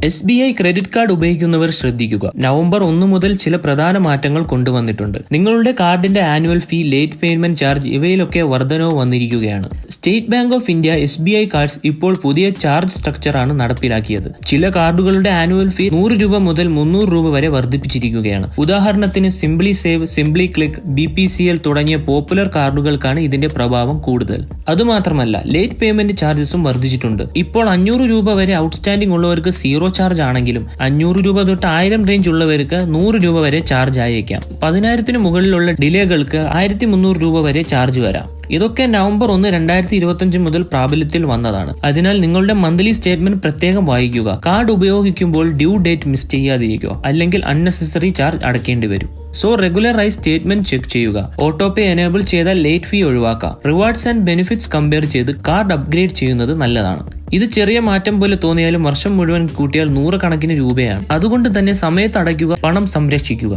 SBI credit card ഉപയോഗിക്കുന്നവർ ശ്രദ്ധിക്കുക. November 1 മുതൽ ചില പ്രധാന മാറ്റങ്ങൾ കൊണ്ടുവന്നിട്ടുണ്ട്. നിങ്ങളുടെ കാർഡിന്റെ annual fee, late payment charge ഇവയിലൊക്കെ വർധനവ് വന്നിരിക്കുകയാണ്. State Bank of India SBI cards ഇപ്പോൾ പുതിയ ചാർജ് സ്ട്രക്ചറാണ് നടപ്പിലാക്കിയത്. ചില കാർഡുകളുടെ ആനുവൽ ഫീ 100 രൂപ മുതൽ 300 രൂപ വരെ വർദ്ധിപ്പിച്ചിരിക്കുകയാണ്. ഉദാഹരണത്തിന് simply save, simply click, BPCL തുടങ്ങിയ പോപ്പുലർ കാർഡുകൾക്കാണ് ഇതിന്റെ പ്രഭാവം കൂടുതൽ. അതുമാത്രമല്ല, ലേറ്റ് പേയ്മെന്റ് ചാർജസും വർദ്ധിച്ചിട്ടുണ്ട്. ഇപ്പോൾ 500 രൂപ വരെ ഔട്ട്സ്റ്റാൻഡിംഗ് ഉള്ളവർക്ക് സീറോ ചാർജ് ആണെങ്കിലും 500 രൂപ തൊട്ട് 1000 റേഞ്ച് ഉള്ളവർക്ക് 100 രൂപ വരെ ചാർജ് ആയേക്കാം. 10,000 മുകളിലുള്ള ഡിലേകൾക്ക് 1300 രൂപ വരെ ചാർജ് വരാം. ഇതൊക്കെ നവംബർ 1, 2025 മുതൽ പ്രാബല്യത്തിൽ വന്നതാണ്. അതിനാൽ നിങ്ങളുടെ മന്ത്ലി സ്റ്റേറ്റ്മെന്റ് പ്രത്യേകം വായിക്കുക. കാർഡ് ഉപയോഗിക്കുമ്പോൾ ഡ്യൂ ഡേറ്റ് മിസ് ചെയ്യാതിരിക്കുക, അല്ലെങ്കിൽ അൺനെസസറി ചാർജ് അടയ്ക്കേണ്ടി വരും. സോ റെഗുലറായി സ്റ്റേറ്റ്മെന്റ് ചെക്ക് ചെയ്യുക. ഓട്ടോ പേ എനേബിൾ ചെയ്താൽ ലേറ്റ് ഫീ ഒഴിവാക്കാം. റിവാർഡ്സ് ആൻഡ് ബെനിഫിറ്റ്സ് കമ്പയർ ചെയ്ത് കാർഡ് അപ്ഗ്രേഡ് ചെയ്യുന്നത് നല്ലതാണ്. ഇത് ചെറിയ മാറ്റം പോലെ തോന്നിയാലും വർഷം മുഴുവൻ കൂട്ടിയാൽ 100 കണക്കിന് രൂപയാണ്. അതുകൊണ്ട് തന്നെ സമയത്ത് അടയ്ക്കുക, പണം സംരക്ഷിക്കുക.